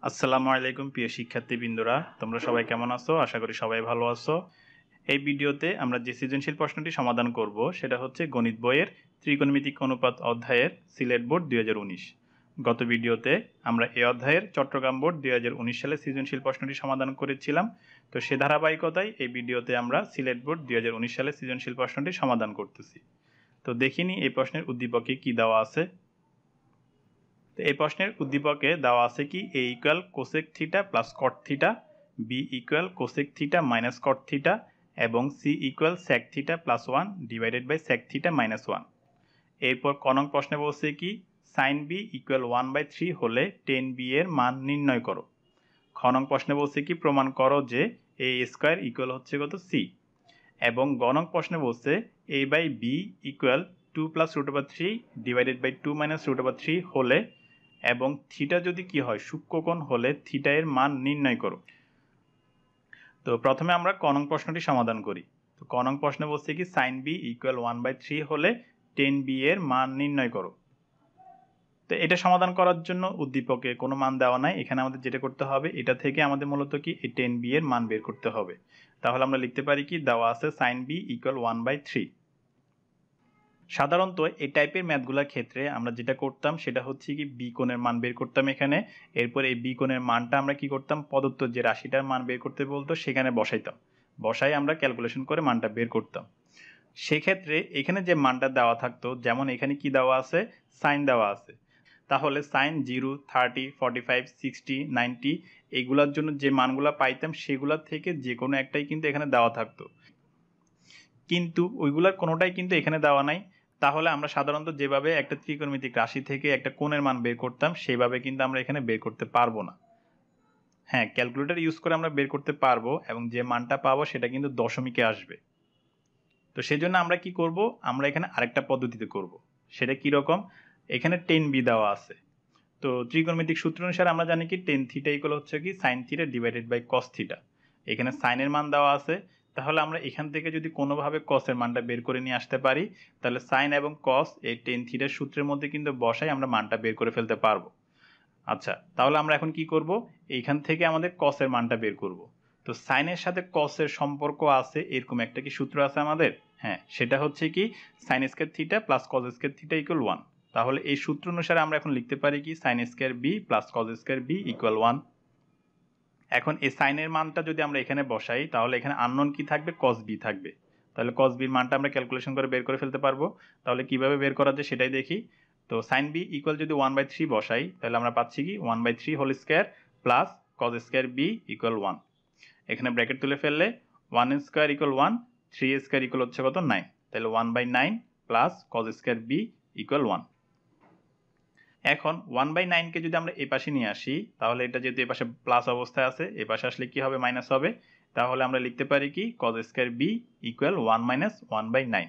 আসসালামু আলাইকুম প্রিয় শিক্ষার্থীবৃন্দরা, তোমরা সবাই কেমন আছো? আশা করি সবাই ভালো আছো। এই ভিডিওতে আমরা যে সৃজনশীল প্রশ্নটি সমাধান করব সেটা হচ্ছে গণিত বইয়ের ত্রিকোণমিতিক অনুপাত অধ্যায়ের সিলেট বোর্ড 2019। গত ভিডিওতে আমরা এই অধ্যায়ের চট্টগ্রাম বোর্ড 2019 সালে সৃজনশীল প্রশ্নটি সমাধান করেছিলাম। তো সে ধারাবাহিকতায় এই ভিডিওতে আমরা সিলেট বোর্ড 2019 সালে সৃজনশীল প্রশ্নটি সমাধান করতেছি। তো দেখিনি এই প্রশ্নের উদ্দীপকে কি দেওয়া আছে। তো এই প্রশ্নের উদ্দীপকে দেওয়া আছে কি a equal cosec theta plus cot theta, b equal cosec theta minus cot theta এবং c equal sec theta plus 1 divided by sec theta minus 1। এরপর ক নং প্রশ্নে বলছে কি সাইন b ইকুয়াল 1/3 হলে টেন বি এর মান নির্ণয় করো। খ নং প্রশ্নে বলছে কি প্রমাণ করো যে a স্কোয়ার ইকুয়াল হচ্ছে কত c। এবং গ নং প্রশ্নে বলছে a by b equal 2 plus root over 3 divided by 2 minus root over 3 হলে এবং থিটা যদি কি হয় সূক্ষ্মকোণ হলে থিটা এর মান নির্ণয় করো। তো প্রথমে আমরা ক নং প্রশ্নটি সমাধান করি। তো ক নং প্রশ্নে বলছে কি সাইন বি ইকুয়াল 1/3 হলে টেন বি এর মান নির্ণয় করো। তো এটা সমাধান করার জন্য উদ্দীপকে কোনো মান দেওয়া নাই, এখানে আমাদের যেটা করতে হবে এটা থেকে আমাদের মূলত কি এই টেন বি এর মান বের করতে হবে। তাহলে আমরা লিখতে পারি কি দেওয়া আছে সাইন বি ইকুয়াল 1/3। সাধারণত এই টাইপের ম্যাথগুলোর ক্ষেত্রে আমরা যেটা করতাম সেটা হচ্ছে কি বি কোণের মান বের করতাম এখানে। এরপর এই বি কোণের মানটা আমরা কি করতাম প্রদত্ত যে রাশিটার মান বের করতে বলতো সেখানে বসাইতাম, বসাই আমরা ক্যালকুলেশন করে মানটা বের করতাম। সেক্ষেত্রে এখানে যে মানটা দেওয়া থাকতো, যেমন এখানে কি দেওয়া আছে সাইন দেওয়া আছে, তাহলে সাইন 0, 30, 45, 60, 90 এইগুলোর জন্য যে মানগুলো পাইতাম সেগুলোর থেকে যে কোনো একটাই কিন্তু এখানে দেওয়া থাকতো, কিন্তু ওইগুলার কোনোটাই কিন্তু এখানে দেওয়া নাই। তাহলে আমরা সাধারণত যেভাবে একটা ত্রিকোণমিতিক রাশি থেকে একটা কোণের মান বের করতাম সেভাবে কিন্তু আমরা এখানে বের করতে পারবো না। হ্যাঁ, ক্যালকুলেটর ইউজ করে আমরা বের করতে পারবো এবং যে মানটা পাবো সেটা কিন্তু দশমিকে আসবে। তো সেই জন্য আমরা কি করব, আমরা এখানে আরেকটা পদ্ধতিতে করব। সেটা কি রকম, এখানে টেন বি দেওয়া আছে। তো ত্রিকোণমিতিক সূত্র অনুসারে আমরা জানি কি টেন থিটা ইকুয়াল হচ্ছে কি sine theta divided by cos theta. এখানে সাইনের মান দেওয়া আছে, তাহলে আমরা এখান থেকে যদি কোনোভাবে কসের মানটা বের করে নিয়ে আসতে পারি তাহলে সাইন এবং কস এই টেন থিটার সূত্রের মধ্যে কিন্তু বসাই আমরা মানটা বের করে ফেলতে পারবো। আচ্ছা, তাহলে আমরা এখন কি করব, এইখান থেকে আমাদের কসের মানটা বের করব। তো সাইনের সাথে কসের সম্পর্ক আছে এরকম একটা কি সূত্র আছে আমাদের? হ্যাঁ, সেটা হচ্ছে কি sine square theta plus cos square theta equal 1। তাহলে এই সূত্র অনুসারে আমরা এখন লিখতে পারি কি sine square B plus cos square B equal 1। এখন এই সাইনের মানটা যদি আমরা এখানে বসাই তাহলে এখানে আননোন কি থাকবে, কস বি থাকবে। তাহলে কস বির মানটা আমরা ক্যালকুলেশন করে বের করে ফেলতে পারবো। তাহলে কিভাবে বের করা যায় সেটাই দেখি। তো সাইন বি ইকুয়াল যদি 1/3 বসাই তাহলে আমরা পাচ্ছি কি 1/3 whole square plus cos square B equal 1। এখানে ব্র্যাকেট তুলে ফেললে 1 স্কয়ার ইকুয়াল 1, 3 স্কয়ার ইকুয়াল হচ্ছে কত 9, তাহলে 1/9 plus cos square B equal 1। এখন 1/9 কে যদি আমরা এই পাশে নিয়ে আসি তাহলে এটা যেহেতু এই পাশে প্লাস অবস্থায় আছে এই পাশে আসলে কি হবে মাইনাস হবে। তাহলে আমরা লিখতে পারি কি cos square b equal 1 minus 1/9।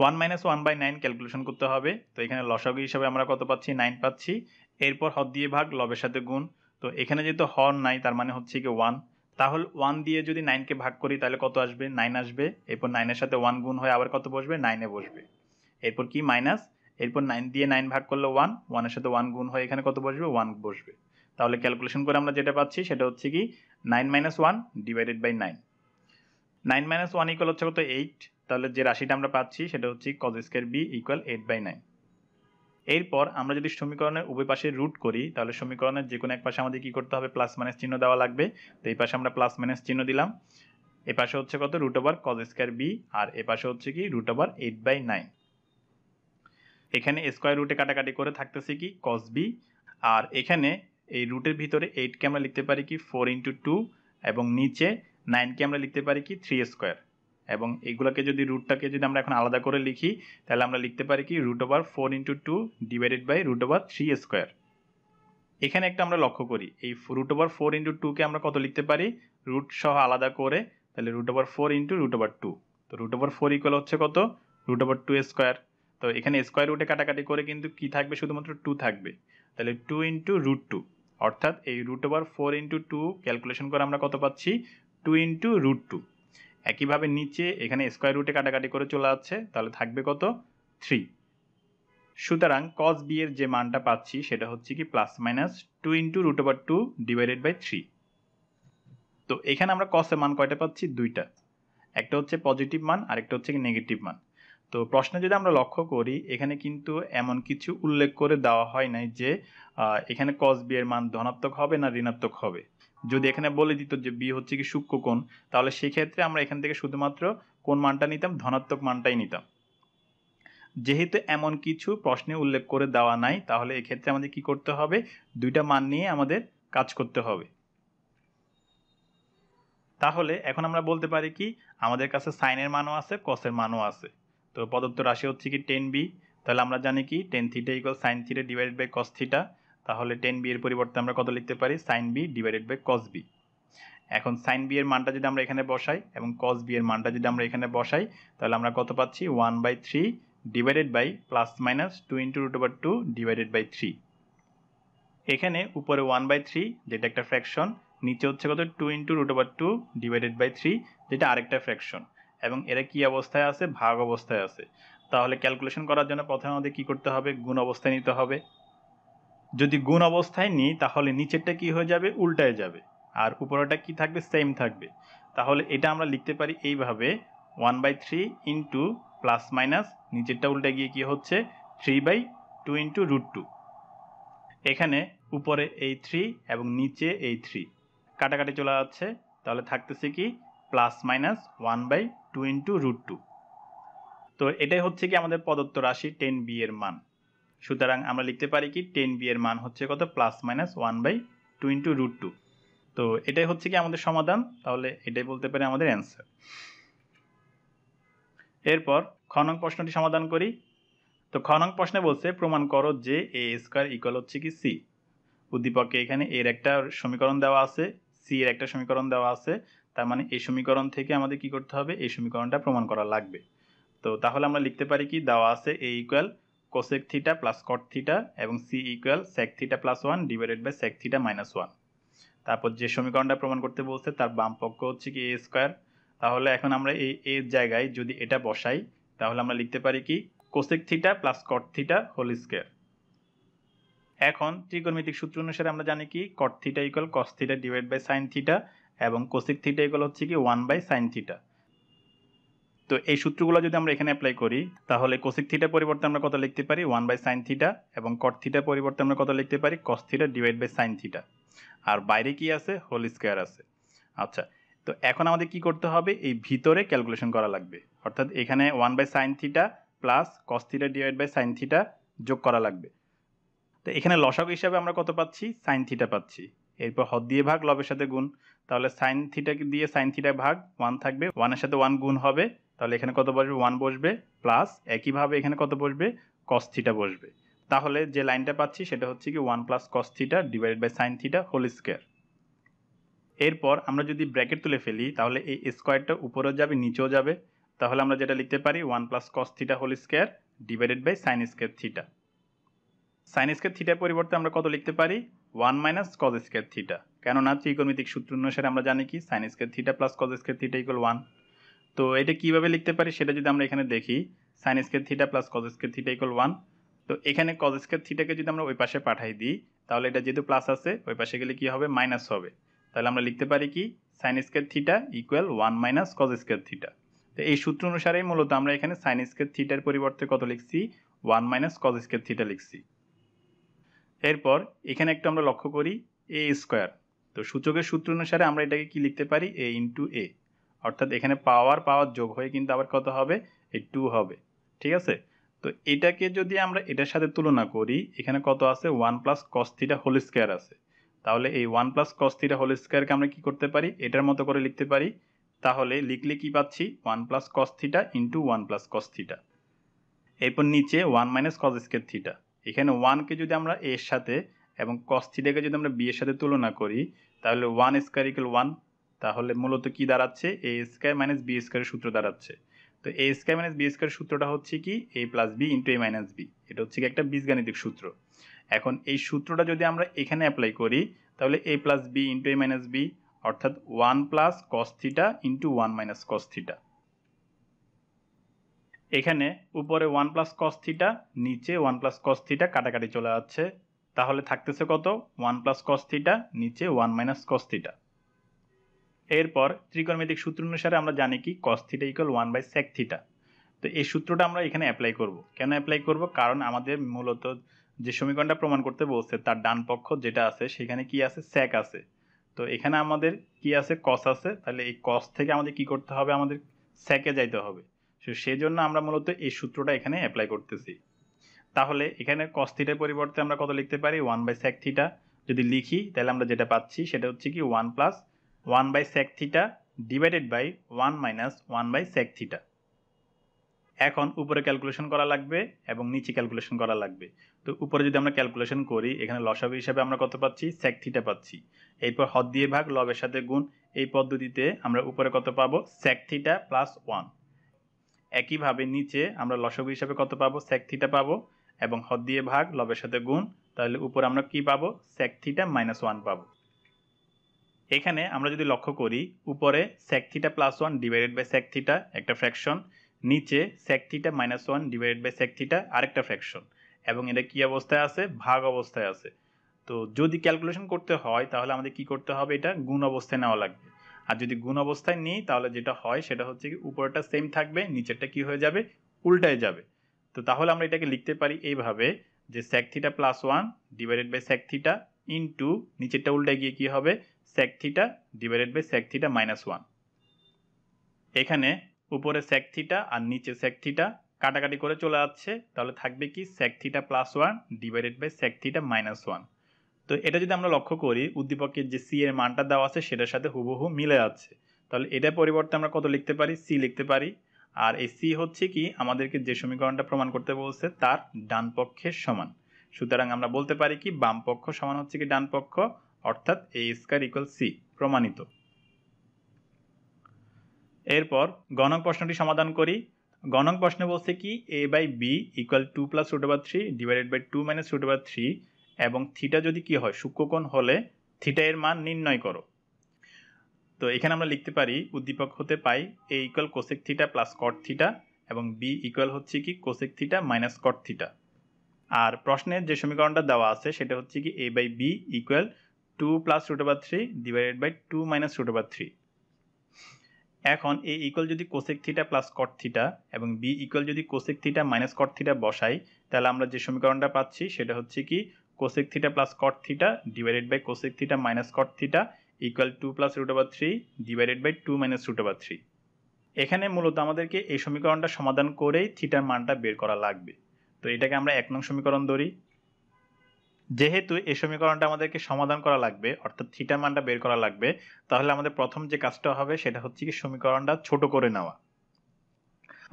1 minus 1/9 calculation করতে হবে। তো এখানে লসাগু হিসাবে আমরা কত পাচ্ছি 9 পাচ্ছি। এরপর হর দিয়ে ভাগ, লবের সাথে গুণ। তো এখানে যেহেতু হর নাই তার মানে হচ্ছে কি 1। তাহলে 1 দিয়ে যদি 9 কে ভাগ করি তাহলে কত আসবে 9 আসবে। এরপর 9 এর সাথে 1 গুণ হয়ে আবার কত বসবে 9 এ বসবে। এরপর কি মাইনাস, এরপর 9 দিয়ে 9 ভাগ করলে 1, 1 এর সাথে 1 গুণ হয়ে এখানে কত বসবে 1 বসবে। তাহলে ক্যালকুলেশন করে আমরা যেটা পাচ্ছি সেটা হচ্ছে কি 9 minus 1 divided by 9। 9 minus 1 equal হচ্ছে কত 8। তাহলে যে রাশিটা আমরা পাচ্ছি সেটা হচ্ছে cos স্কয়ার b ইকুয়াল 8/9। এরপর আমরা যদি সমীকরণের উভয় পাশে রুট করি তাহলে সমীকরণের যে কোনো এক পাশে আমাদের কি করতে হবে প্লাস মাইনাস চিহ্ন দেওয়া লাগবে। তো এই পাশে আমরা প্লাস মাইনাস চিহ্ন দিলাম। এই পাশে হচ্ছে কত root over cos square b আর এই পাশে হচ্ছে কি রুট ওভার 8/9। এখানে স্কয়ার রুটে কাটাকাটি করে থাকতেছে কি cos b, আর এখানে এই রুটের ভিতরে 8 কে আমরা লিখতে পারি কি 4 ইন্টু 2 এবং নিচে 9 কে আমরা লিখতে পারি কি 3 স্কয়ার। এবং এইগুলোকে যদি রুটটাকে যদি আমরা এখন আলাদা করে লিখি তাহলে আমরা লিখতে পারি কি root over 4 into 2 divided by root over 3 square. এখানে একটা আমরা লক্ষ্য করি এই রুট ওভার 4 ইন্টু 2 কে আমরা কত লিখতে পারি রুট সহ আলাদা করে, তাহলে root over 4 into root over 2। তো রুট ওভার 4 ইকুয়াল হচ্ছে কত রুট ওভার 2 স্কয়ার। তো এখানে স্কয়ার রুটে কাটাকাটি করে কিন্তু কি থাকবে শুধুমাত্র 2 থাকবে। তাহলে 2 ইন্টু রুট 2, অর্থাৎ এই রুট ওভার 4 ইন্টু 2 ক্যালকুলেশন করে আমরা কত পাচ্ছি 2 ইন্টু রুট 2। একইভাবে নিচে এখানে স্কয়ার রুটে কাটাকাটি করে চলে যাচ্ছে তাহলে থাকবে কত 3। সুতরাং cos b এর যে মানটা পাচ্ছি সেটা হচ্ছে কি plus minus 2 into root over 2 divided by 3। তো এখানে আমরা cos এর মান কয়টা পাচ্ছি? দুইটা, একটা হচ্ছে পজিটিভ মান আর একটা হচ্ছে নেগেটিভ মান। তো প্রশ্নে যদি আমরা লক্ষ্য করি এখানে কিন্তু এমন কিছু উল্লেখ করে দেওয়া হয় নাই যে এখানে cos b এর মান ধনাত্মক হবে না ঋণাত্মক হবে। যদি এখানে বলে দিত যে b হচ্ছে কি সূক্ষ্মকোণ, তাহলে সেক্ষেত্রে আমরা এখান থেকে শুধুমাত্র কোন মানটা নিতাম? ধনাত্মক মানটাই নিতাম। যেহেতু এমন কিছু প্রশ্নে উল্লেখ করে দেওয়া নাই, তাহলে এক্ষেত্রে আমাদের কি করতে হবে? দুইটা মান নিয়ে আমাদের কাজ করতে হবে। তাহলে এখন আমরা বলতে পারি কি আমাদের কাছে সাইনের মানও আছে, কসের মানও আছে। তো প্রদত্ত রাশি হচ্ছে কি 10b, তাহলে আমরা জানি কি tan θ = sin θ divided by cos θ। তাহলে 10b এর পরিবর্তে আমরা কত লিখতে পারি? sin b divided by cos b। এখন sin b এর মানটা যদি আমরা এখানে বসাই এবং cos b এর মানটা যদি আমরা এখানে বসাই, তাহলে আমরা কত পাচ্ছি? 1/3 divided by plus minus 2 into root over 2 divided by 3। এখানে উপরে 1/3 যেটা একটা ফ্র্যাকশন, নিচে হচ্ছে কত? 2 into root over 2 divided by 3 যেটা আরেকটা ফ্র্যাকশন, এবং এরা কি অবস্থায় আছে? ভাগ অবস্থায় আছে। তাহলে ক্যালকুলেশন করার জন্য প্রথমে আমাদের কি করতে হবে? গুণ অবস্থায় নিতে হবে। যদি গুণ অবস্থায় নিই তাহলে নিচেরটা কি হয়ে যাবে? উল্টায় যাবে, আর উপরেরটা কি থাকবে? সেম থাকবে। তাহলে এটা আমরা লিখতে পারি এইভাবে 1/3 ইন্টু প্লাস মাইনাস নিচেরটা উল্টে গিয়ে কি হচ্ছে? 3/2 ইন্টু রুট 2। এখানে উপরে এই 3 এবং নিচে এই 3 কাটাকাটি চলে যাচ্ছে, তাহলে থাকতেছে কি প্লাস মাইনাস 1/2 ইন্টু রুট 2। তো এটাই হচ্ছে কি আমাদের প্রদত্ত রাশি 10b এর মান। সুতরাং আমরা লিখতে পারি কি 10b এর মান হচ্ছে কত? Plus minus 1/2 into root 2। তো এটাই হচ্ছে কি আমাদের সমাধান, তাহলে এটাই বলতে পারি আমাদের অ্যান্সার। এরপর খ নং প্রশ্নটি সমাধান করি। তো খ নং প্রশ্নে বলছে প্রমাণ করো যে a স্কয়ার ইকুয়াল হচ্ছে কি c। উদ্দীপকে এখানে এর একটা সমীকরণ দেওয়া আছে, সি এর একটা সমীকরণ দেওয়া আছে, তার মানে এই সমীকরণ থেকে আমাদের কি করতে হবে? এই সমীকরণটা প্রমাণ করা লাগবে। তো তাহলে আমরা লিখতে পারি কি দেওয়া আছে a equal cosec theta plus cot theta এবং c equal sec theta plus 1 divided by sec theta minus 1। তারপর যে সমীকরণটা প্রমাণ করতে বলছে তার বাম পক্ষ হচ্ছে কি a স্কয়ার। তাহলে এখন আমরা এই এর জায়গায় যদি এটা বসাই তাহলে আমরা লিখতে পারি কি cosec theta plus cot theta whole square. এখন ত্রিকোণমিতিক সূত্র অনুসারে আমরা জানি কি cot theta equal cos theta divide by sin theta এবং cosec থিটা ইকুয়াল হচ্ছে কি 1/sin থিটা। তো এই সূত্রগুলো যদি আমরা এখানে অ্যাপ্লাই করি তাহলে cosec থিটার পরিবর্তে আমরা কত লিখতে পারি? 1/sin থিটা, এবং cot থিটার পরিবর্তে আমরা কত লিখতে পারি? cos theta divide by sin theta. আর বাইরে কি আছে? হোল স্কয়ার আছে। আচ্ছা, তো এখন আমাদের কি করতে হবে? এই ভিতরে ক্যালকুলেশন করা লাগবে, অর্থাৎ এখানে 1/sin theta plus cos theta divide by sin theta যোগ করা লাগবে। তো এখানে লসাগু হিসাবে আমরা কত পাচ্ছি? সাইন থিটা পাচ্ছি। এরপর হর দিয়ে ভাগ, লবের সাথে গুণ। তাহলে সাইন থিটাকে দিয়ে সাইন থিটা ভাগ 1 থাকবে, 1 এর সাথে 1 গুণ হবে, তাহলে এখানে কত বসবে? 1 বসবে, প্লাস একইভাবে এখানে কত বসবে? cos থিটা বসবে। তাহলে যে লাইনটা পাচ্ছি সেটা হচ্ছে কি 1 plus cos theta divided by sine theta whole square. এরপর আমরা যদি ব্র্যাকেট তুলে ফেলি তাহলে এই স্কয়ারটা উপরেও যাবে নিচেও যাবে, তাহলে আমরা যেটা লিখতে পারি 1 plus cos theta whole square divided by sine square theta. Sine square থিটার পরিবর্তে আমরা কত লিখতে পারি? 1 মাইনাস কজ স্কয়ার থিটা, কেননা ত্রিকোণমিতিক সূত্র অনুসারে আমরা জানি কি sine square theta plus cos square theta equal 1। তো এটা কিভাবে লিখতে পারি সেটা যদি আমরা এখানে দেখি, sign square theta plus cos square theta equal 1। তো এখানে কজ স্কয়ার থিটাকে যদি আমরা ওই পাশে পাঠাই দিই তাহলে এটা যেহেতু প্লাস আছে ওই পাশে গেলে কি হবে? মাইনাস হবে। তাহলে আমরা লিখতে পারি কি sine square theta equal 1 minus cause square theta. তো এই সূত্র অনুসারেই মূলত আমরা এখানে সাইন স্কয়ার থিটার পরিবর্তে কত লিখছি? 1 মাইনাস কজ স্কয়ার থিটা লিখছি। এরপর এখানে একটু আমরা লক্ষ্য করি এ স্কয়ার। তো সূচকের সূত্র অনুসারে আমরা এটাকে কি লিখতে পারি? এ ইন্টু এ, অর্থাৎ এখানে পাওয়ার যোগ হয়ে কিন্তু আবার কত হবে? এই 2 হবে। ঠিক আছে, তো এটাকে যদি আমরা এটার সাথে তুলনা করি এখানে কত আছে? 1 plus cos theta whole square আছে। তাহলে এই 1 প্লাস কস থিটা হোল স্কয়ারকে আমরা কি করতে পারি? এটার মতো করে লিখতে পারি। তাহলে লিখলে কি পাচ্ছি? 1 plus cos theta into 1 plus cos theta. এরপর নিচে 1 মাইনাস কজ স্কয়ার থিটা। এখানে 1 কে যদি আমরা a এর সাথে এবং cos থিটাকে যদি আমরা b এর সাথে তুলনা করি তাহলে 1 স্কয়ার ইকুয়াল 1। তাহলে মূলত কি দাঁড়াচ্ছে? a স্কয়ার মাইনাস b স্কয়ারের সূত্র দাঁড়াচ্ছে। তো a স্কয়ার মাইনাস b স্কয়ারের সূত্রটা হচ্ছে কি a plus b into a minus b। এটা হচ্ছে কি একটা বীজগাণিতিক সূত্র। এখন এই সূত্রটা যদি আমরা এখানে অ্যাপ্লাই করি তাহলে a plus b into a minus b, অর্থাৎ 1 plus cos theta into 1 minus cos theta. এখানে উপরে 1 প্লাস কস থিটা, নিচে 1 প্লাস কস থিটা কাটাকাটি চলে যাচ্ছে, তাহলে থাকতেছে কত 1 প্লাস কস থিটা, নিচে 1 মাইনাস কস থিটা। এরপর ত্রিকোণমিতিক সূত্র অনুসারে আমরা জানি কি cos theta equal 1 by sec theta. তো এই সূত্রটা আমরা এখানে অ্যাপ্লাই করব। কেন অ্যাপ্লাই করব? কারণ আমাদের মূলত যে সমীকরণটা প্রমাণ করতে বলছে তার ডান পক্ষ যেটা আছে সেখানে কি আছে, সেক আছে। তো এখানে আমাদের কি আছে, কস আছে, তাহলে এই কস থেকে আমাদের কি করতে হবে, আমাদের সেকে যাইতে হবে। সেই জন্য আমরা মূলত এই সূত্রটা এখানে অ্যাপ্লাই করতেছি। তাহলে এখানে কস থিটার পরিবর্তে আমরা কত লিখতে পারি, 1 বাই সেক থিটা। যদি লিখি তাহলে আমরা যেটা পাচ্ছি সেটা হচ্ছে কি 1 plus 1 by sec theta divided by 1 minus 1 by sec theta. এখন উপরে ক্যালকুলেশন করা লাগবে এবং নিচে ক্যালকুলেশন করা লাগবে। তো উপরে যদি আমরা ক্যালকুলেশন করি, এখানে লসাগু হিসাবে আমরা কত পাচ্ছি, সেক থিটা পাচ্ছি। এরপর হর দিয়ে ভাগ, লবের সাথে গুণ, এই পদ্ধতিতে আমরা উপরে কত পাবো, সেক থিটা প্লাস 1। একইভাবে নিচে আমরা লসাগু হিসাবে কত পাবো, সেক থিটা পাবো এবং হর দিয়ে ভাগ, লবের সাথে গুণ, তাহলে উপরে আমরা কি পাবো, সেক থিটা মাইনাস 1 পাবো। এখানে আমরা যদি লক্ষ্য করি, উপরে sec theta plus 1 divided by sec theta একটা ফ্র্যাকশন, নিচে sec theta minus 1 divided by sec theta আরেকটা ফ্র্যাকশন, এবং এটা কি অবস্থায় আছে, ভাগ অবস্থায় আছে। তো যদি ক্যালকুলেশন করতে হয় তাহলে আমাদের কি করতে হবে, এটা গুণ অবস্থায় নেওয়া লাগবে। আর যদি গুণ অবস্থায় নিই তাহলে যেটা হয় সেটা হচ্ছে কি উপরটা সেম থাকবে, নিচেরটা কি হয়ে যাবে, উল্টায় যাবে। তো তাহলে আমরা এটাকে লিখতে পারি এইভাবে যে sec theta plus 1 divided by sec theta into নিচেরটা উল্টায় গিয়ে কি হবে, sec theta divided by sec theta minus 1। এখানে উপরে সেক থিটা আর নিচে সেক থিটা কাটাকাটি করে চলে যাচ্ছে, তাহলে থাকবে কি sec theta plus 1 divided by sec theta minus 1। তো এটা যদি আমরা লক্ষ্য করি, উদ্দীপকের যে সি এর মানটা দেওয়া আছে সেটার সাথে হুবহু মিলে যাচ্ছে, তাহলে এটার পরিবর্তে আমরা কত লিখতে পারি, সি লিখতে পারি। আর এই সি হচ্ছে কি আমাদেরকে যে সমীকরণটা প্রমাণ করতে বলছে তার ডান পক্ষের সমান। সুতরাং আমরা বলতে পারি কি বাম পক্ষ সমান হচ্ছে কি ডান পক্ষ, অর্থাৎ এ স্কয়ার ইকুয়াল সি, প্রমাণিত। এরপর গণক প্রশ্নটি সমাধান করি। গণক প্রশ্নে বলছে কি A by B equal 2 plus root over 3 divided by 2 minus root over 3 এবং থিটা যদি কি হয়, সূক্ষ্মকোণ হলে থিটা এর মান নির্ণয় করো। তো এখানে আমরা লিখতে পারি উদ্দীপক হতে পাই A equal cosec theta plus cot theta এবং বি ইকুয়াল হচ্ছে কি cosec theta minus cot theta. আর প্রশ্নের যে সমীকরণটা দেওয়া আছে সেটা হচ্ছে কি A by B equal 2 plus root over 3 divided by 2 minus root over 3। এখন এ ইকুয়াল যদি cosec theta plus cot theta এবং বি ইকুয়াল যদি cosec theta minus cot theta বসাই, তাহলে আমরা যে সমীকরণটা পাচ্ছি সেটা হচ্ছে কি cosec theta plus cot theta divided by cosec theta minus cot theta equal 2 plus root over 3 divided by 2 minus root over 3। এখানে মূলত আমাদেরকে এই সমীকরণটা সমাধান করেই থিটার মানটা বের করা লাগবে। তো এটাকে আমরা 1 নং সমীকরণ ধরি। যেহেতু এই সমীকরণটা আমাদেরকে সমাধান করা লাগবে, অর্থাৎ থিটার মানটা বের করা লাগবে, তাহলে আমাদের প্রথম যে কাজটা হবে সেটা হচ্ছে কি সমীকরণটা ছোট করে নেওয়া।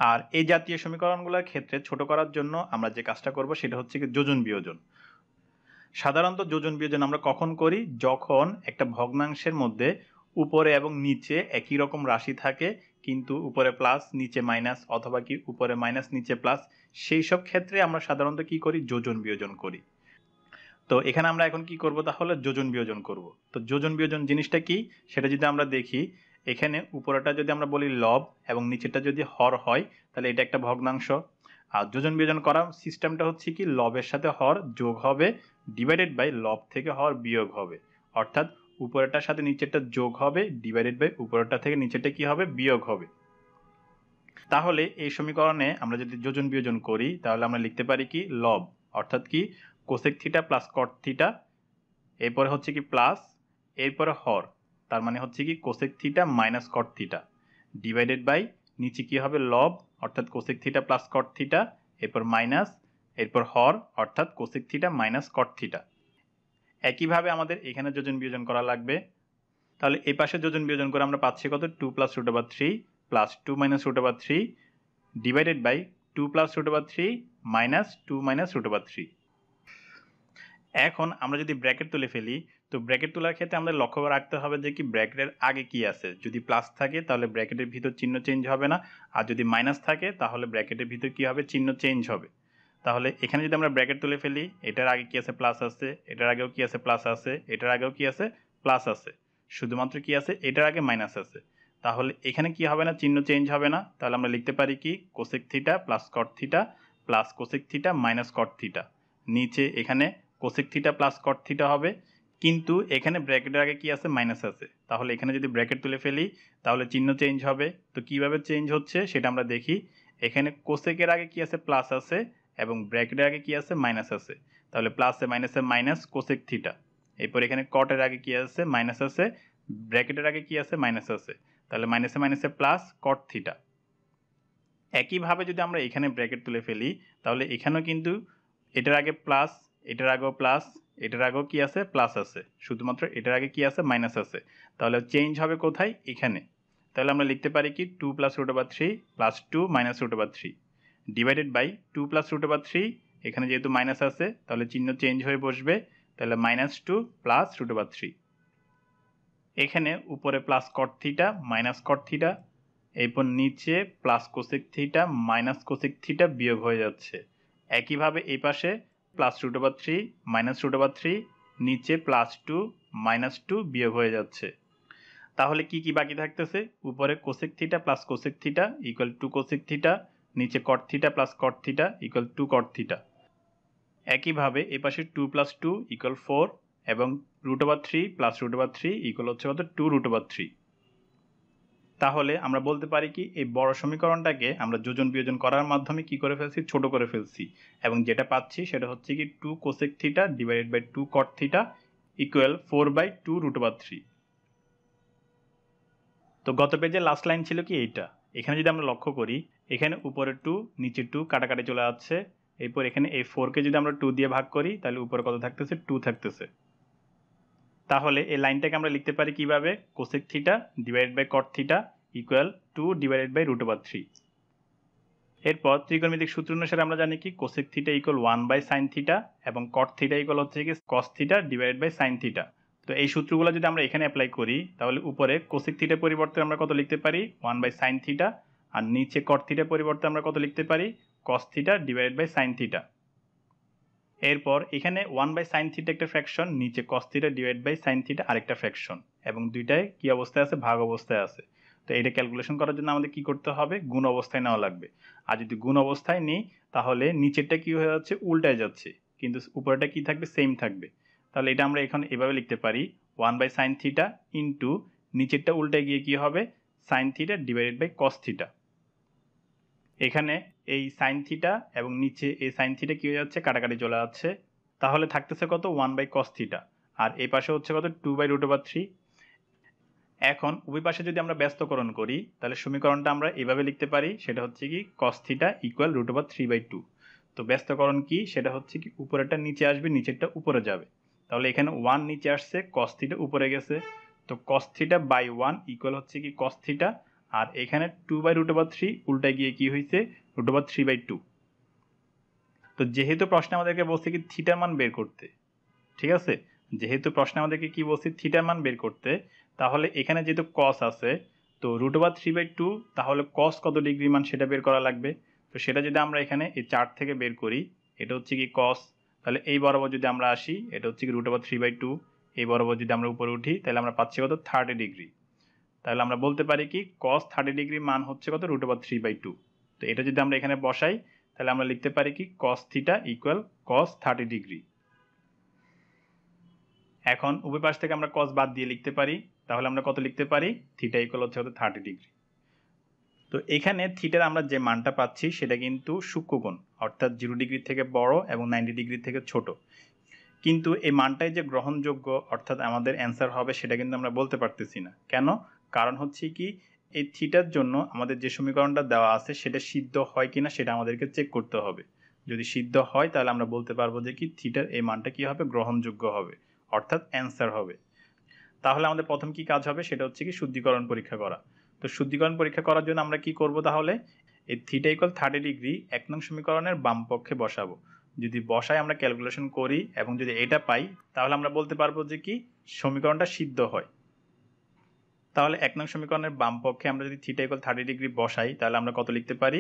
আর এই জাতীয় সমীকরণগুলোর ক্ষেত্রে ছোট করার জন্য আমরা যে কাজটা করব সেটা হচ্ছে কি যোজন বিয়োজন। সাধারণত যোজন বিয়োজন আমরা কখন করি, যখন একটা ভগ্নাংশের মধ্যে উপরে এবং নিচে একই রকম রাশি থাকে কিন্তু উপরে প্লাস নিচে মাইনাস, অথবা কি উপরে মাইনাস নিচে প্লাস, সেই সব ক্ষেত্রে আমরা সাধারণত কি করি, যোজন বিয়োজন করি। তো এখানে আমরা এখন কি করব, তাহলে যোজন বিয়োজন করব। তো যোজন বিয়োজন জিনিসটা কি সেটা যদি আমরা দেখি, এখানে উপরেটা যদি আমরা বলি লব এবং নিচেরটা যদি হর হয় তাহলে এটা একটা ভগ্নাংশ। আর যোজন বিয়োজন করার সিস্টেমটা হচ্ছে কি লবের সাথে হর যোগ হবে ডিভাইডেড বাই লব থেকে হর বিয়োগ হবে, অর্থাৎ উপরেরটার সাথে নিচেরটা যোগ হবে ডিভাইডেড বাই উপরেরটা থেকে নিচেরটা কি হবে, বিয়োগ হবে। তাহলে এই সমীকরণে আমরা যদি যোজন বিয়োজন করি তাহলে আমরা লিখতে পারি কি লব অর্থাৎ কি cosec theta plus cot theta, এরপরে হচ্ছে কি প্লাস, এরপরে হর, তার মানে হচ্ছে কি cosec theta minus cot theta divided by নিচে কি হবে লব অর্থাৎ cosec theta plus cot theta, এরপর মাইনাস, এরপর হর অর্থাৎ cosec theta minus cot theta. একইভাবে আমাদের এখানে যোজন বিয়োজন করা লাগবে। তাহলে এই পাশে যোজন বিয়োজন করে আমরা পাচ্ছি কত, 2 plus root over 3 plus 2 minus root over 3 divided by 2 plus root over 3 minus 2 minus root over 3। এখন আমরা যদি ব্র্যাকেট তুলে ফেলি, তো ব্র্যাকেট তোলার ক্ষেত্রে আমাদের লক্ষ্য রাখতে হবে যে কি ব্র্যাকেটের আগে কি আছে। যদি প্লাস থাকে তাহলে ব্র্যাকেটের ভিতর চিহ্ন চেঞ্জ হবে না, আর যদি মাইনাস থাকে তাহলে ব্র্যাকেটের ভিতর কি হবে, চিহ্ন চেঞ্জ হবে। তাহলে এখানে যদি আমরা ব্র্যাকেট তুলে ফেলি, এটার আগে কি আছে, প্লাস আছে, এটার আগেও কি আছে, প্লাস আছে, এটার আগেও কি আছে, প্লাস আছে, শুধুমাত্র কি আছে, এটার আগে মাইনাস আছে। তাহলে এখানে কি হবে না, চিহ্ন চেঞ্জ হবে না। তাহলে আমরা লিখতে পারি কি cosec theta plus cot theta plus cosec theta minus cot theta. নিচে এখানে cosec theta plus cot theta হবে, কিন্তু এখানে ব্র্যাকেটের আগে কি আছে, মাইনাস আছে। তাহলে এখানে যদি ব্র্যাকেট তুলে ফেলি তাহলে চিহ্ন চেঞ্জ হবে। তো কিভাবে চেঞ্জ হচ্ছে সেটা আমরা দেখি। এখানে কোসেকের আগে কি আছে, প্লাস আছে, এবং ব্র্যাকেটের আগে কি আছে, মাইনাস আছে। তাহলে প্লাসে মাইনাসে মাইনাস কোসেক থিটা। এরপর এখানে কটের আগে কি আছে, মাইনাস আছে, ব্র্যাকেটের আগে কি আছে, মাইনাস আছে। তাহলে মাইনাসে মাইনাসে প্লাস কট থিটা। একইভাবে যদি আমরা এখানে ব্র্যাকেট তুলে ফেলি তাহলে এখানেও কিন্তু এটার আগে প্লাস, এটার আগেও প্লাস, এটার আগেও কি আছে, প্লাস আছে, শুধুমাত্র এটার আগে কি আছে, মাইনাস আছে। তাহলে চেঞ্জ হবে কোথায়, এখানে। তাহলে আমরা লিখতে পারি কি 2 plus root over 3 plus 2 minus root over 3 divided by 2 plus root over 3, এখানে যেহেতু মাইনাস আছে তাহলে চিহ্ন চেঞ্জ হয়ে বসবে। তাহলে মাইনাস 2 প্লাস রুট ওভার 3। এখানে উপরে plus cot theta minus cot theta, এরপর নিচে plus cosec theta minus cosec theta বিয়োগ হয়ে যাচ্ছে। একইভাবে এই পাশে plus root over 3 minus root over 3, নিচে প্লাস 2 মাইনাস 2 বিয়োগ হয়ে যাচ্ছে। তাহলে কি কি বাকি থাকতেছে, উপরে cosec theta plus cosec theta equal to cosec theta, নিচে cot theta plus cot theta equal to cot theta. একইভাবে এই পাশে 2 প্লাস 2 ইকুয়াল 4 এবং root over 3 plus root over 3 equal হচ্ছে কত, 2 রুট ওভার 3। তাহলে আমরা বলতে পারি কি এই বড় সমীকরণটাকে আমরা যোজন বিয়োজন করার মাধ্যমে কি করে ফেলছি, ছোট করে ফেলছি, এবং যেটা পাচ্ছি সেটা হচ্ছে কি 2 cosec theta divided by 2 cot theta equal 4/2 root over 3। তো গত পেজে লাস্ট লাইন ছিল কি এইটা। এখানে যদি আমরা লক্ষ্য করি এখানে উপরে 2 নিচে 2 কাটাকাটি চলে যাচ্ছে। এরপর এখানে এই 4কে যদি আমরা 2 দিয়ে ভাগ করি তাহলে উপরে কত থাকতেছে, 2 থাকতেছে। তাহলে এই লাইনটাকে আমরা লিখতে পারি কিভাবে, cosec theta divided by cot theta equal 2 divided by root over 3। এরপর ত্রিকোণমিতিক সূত্র অনুসারে আমরা জানি কি cosec theta equal 1 by sine theta এবং কট থিটা ইকুয়াল হচ্ছে কি cos theta divided by sine theta. তো এই সূত্রগুলো যদি আমরা এখানে অ্যাপ্লাই করি তাহলে উপরে কোসেক থিটার পরিবর্তে আমরা কত লিখতে পারি, 1 বাই সাইন থিটা, আর নিচে কট থিটার পরিবর্তে আমরা কত লিখতে পারি, cos theta divided by sine theta. এরপর এখানে 1 বাই সাইন থিটা একটা ফ্র্যাকশন, নিচে cos theta divide by sine theta আরেকটা ফ্র্যাকশন, এবং দুইটাই কি অবস্থায় আছে, ভাগ অবস্থায় আছে। তো এটা ক্যালকুলেশন করার জন্য আমাদের কি করতে হবে, গুণ অবস্থায় নেওয়া লাগবে। আর যদি গুণ অবস্থায় নিই তাহলে নিচেরটা কি হয়ে যাচ্ছে, উল্টায় যাচ্ছে, কিন্তু উপরেটা কি থাকবে, সেম থাকবে। তাহলে এটা আমরা এখন এভাবে লিখতে পারি 1 বাই সাইন থিটা ইন্টু নিচেরটা উল্টায় গিয়ে কি হবে, sine theta divided by cos theta. এখানে এই সাইন থিটা এবং নিচে এই সাইন থিটা কি হয়ে যাচ্ছে, কাটাকাটি চলে যাচ্ছে। তাহলে থাকতেছে কত, 1 বাই কস থিটা, আর এই পাশে হচ্ছে কত, 2 বাই রুট ওভার 3। এখন উভয় পাশে যদি আমরা ব্যস্তকরণ করি তাহলে সমীকরণটা আমরা এভাবে লিখতে পারি, সেটা হচ্ছে কি cos theta equal root over 3/2। তো ব্যস্তকরণ কি, সেটা হচ্ছে কি উপরেরটা নিচে আসবে, নিচেরটা উপরে যাবে। তাহলে এখানে 1 নিচে আসছে, কস থিটা উপরে গেছে, তো কস থিটা বাই 1 ইকুয়াল হচ্ছে কি কস থিটা, আর এখানে 2 বাই রুট ওভার 3 উল্টায় গিয়ে কি হয়েছে, রুট ওভার 3/2। তো যেহেতু প্রশ্নে আমাদেরকে বলছে কি থিটার মান বের করতে, ঠিক আছে, যেহেতু প্রশ্নে আমাদেরকে কি বলছে, থিটার মান বের করতে, তাহলে এখানে যেহেতু কস আছে তো রুট ওভার 3/2, তাহলে কস কত ডিগ্রি মান সেটা বের করা লাগবে। তো সেটা যদি আমরা এখানে এই চার্ট থেকে বের করি, এটা হচ্ছে কি কস, তাহলে এই বরাবর যদি আমরা আসি এটা হচ্ছে কি রুট ওভার 3/2, এই বরাবর যদি আমরা উপরে উঠি তাহলে আমরা পাচ্ছি কত, 30 ডিগ্রি। তাহলে আমরা বলতে পারি কি কস 30 ডিগ্রি মান হচ্ছে কত, রুট ওভার 3/2। তো এটা যদি আমরা এখানে বসাই তাহলে আমরা লিখতে পারি কি কস থিটা ইকুয়াল কস 30 ডিগ্রি। এখন উভয় পাশ থেকে আমরা কস বাদ দিয়ে লিখতে পারি, তাহলে আমরা কত লিখতে পারি, থিটা ইকুয়াল হচ্ছে 30 ডিগ্রি। তো এখানে থিটার আমরা যে মানটা পাচ্ছি সেটা কিন্তু সূক্ষ্মকোণ, অর্থাৎ 0 ডিগ্রি থেকে বড় এবং 90 ডিগ্রি থেকে ছোট। কিন্তু এই মানটাই যে গ্রহণযোগ্য অর্থাৎ আমাদের অ্যান্সার হবে সেটা কিন্তু আমরা বলতে পারতেছি না। কেন, কারণ হচ্ছে কি এই থিটার জন্য আমাদের যে সমীকরণটা দেওয়া আছে সেটা সিদ্ধ হয় কিনা সেটা আমাদেরকে চেক করতে হবে। যদি সিদ্ধ হয় তাহলে আমরা বলতে পারবো যে কি থিটার এই মানটা কি হবে, গ্রহণযোগ্য হবে, অর্থাৎ অ্যান্সার হবে। তাহলে আমাদের প্রথম কি কাজ হবে, সেটা হচ্ছে কি শুদ্ধিকরণ পরীক্ষা করা। তো শুদ্ধিকরণ পরীক্ষা করার জন্য আমরা কি করব, তাহলে এই থিটা ইকুয়াল 30 ডিগ্রি 1 নং সমীকরণের বাম পক্ষে বসাবো। যদি বসাই আমরা ক্যালকুলেশন করি এবং যদি এটা পাই তাহলে আমরা বলতে পারবো যে কি সমীকরণটা সিদ্ধ হয়। তাহলে 1 নং সমীকরণের বাম পক্ষে আমরা যদি থিটা ইকুয়াল 30 ডিগ্রি বসাই তাহলে আমরা কত লিখতে পারি,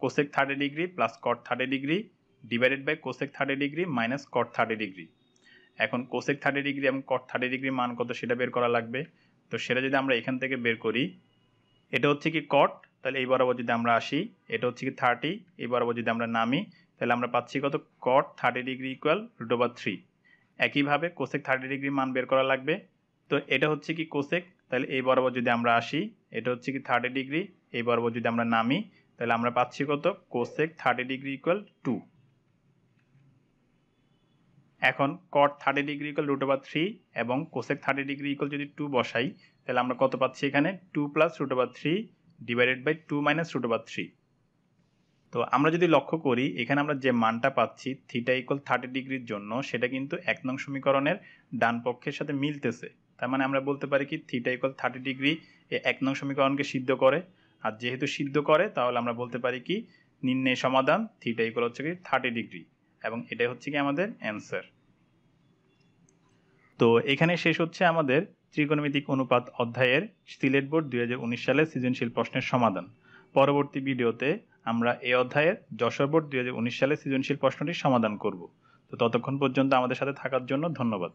cosec 30 degree plus cot 30 degree divided by cosec 30 degree minus cot 30 degree. এখন কোসেক 30 ডিগ্রি এবং কট 30 ডিগ্রি মান কত সেটা বের করা লাগবে। তো সেটা যদি আমরা এখান থেকে বের করি এটা হচ্ছে কি কট, তাহলে এই বরাবর যদি আমরা আসি, এটা হচ্ছে কি 30, এই বরাবর যদি আমরা নামি, তাহলে আমরা পাচ্ছি কত, কট 30 ডিগ্রি ইকুয়াল √3। একইভাবে কোসেক 30 ডিগ্রি মান বের করা লাগবে। তো এটা হচ্ছে কি কোসেক, তাহলে এই বরাবর যদি আমরা আসি, এটা হচ্ছে কি 30 ডিগ্রি, এই বরাবর যদি আমরা নামি, তাহলে আমরা পাচ্ছি কত, কোসেক 30 ডিগ্রি ইকুয়াল 2। এখন কট 30 ডিগ্রি ইকুয়াল √3 এবং কোসেক 30 ডিগ্রি ইকুয়াল যদি 2 বসাই, তাহলে আমরা কত পাচ্ছি এখানে, 2 + √3 ডিভাইডেড বাই 2 - √3। তো আমরা যদি লক্ষ্য করি এখানে আমরা যে মানটা পাচ্ছি থিটা ইকুয়াল 30 ডিগ্রির জন্য, সেটা কিন্তু 1 নং সমীকরণের ডান পক্ষের সাথে মিলতেছে। তার মানে আমরা বলতে পারি কি থিটা ইকুয়াল 30 ডিগ্রি এই 1 নং সমীকরণকে সিদ্ধ করে। আর যেহেতু সিদ্ধ করে, তাহলে আমরা বলতে পারি কি নির্ণয় সমাধান থিটা ইকুয়াল হচ্ছে কি 30 ডিগ্রি, এবং এটাই হচ্ছে কি আমাদের অ্যান্সার। তো এখানে শেষ হচ্ছে আমাদের ত্রিকোণমিতিক অনুপাত অধ্যায়ের সিলেট বোর্ড 2019 সালের সৃজনশীল প্রশ্নের সমাধান। পরবর্তী ভিডিওতে আমরা এই অধ্যায়ের যশোর বোর্ড 2019 সালের সৃজনশীল প্রশ্নটির সমাধান করব। তো ততক্ষণ পর্যন্ত আমাদের সাথে থাকার জন্য ধন্যবাদ।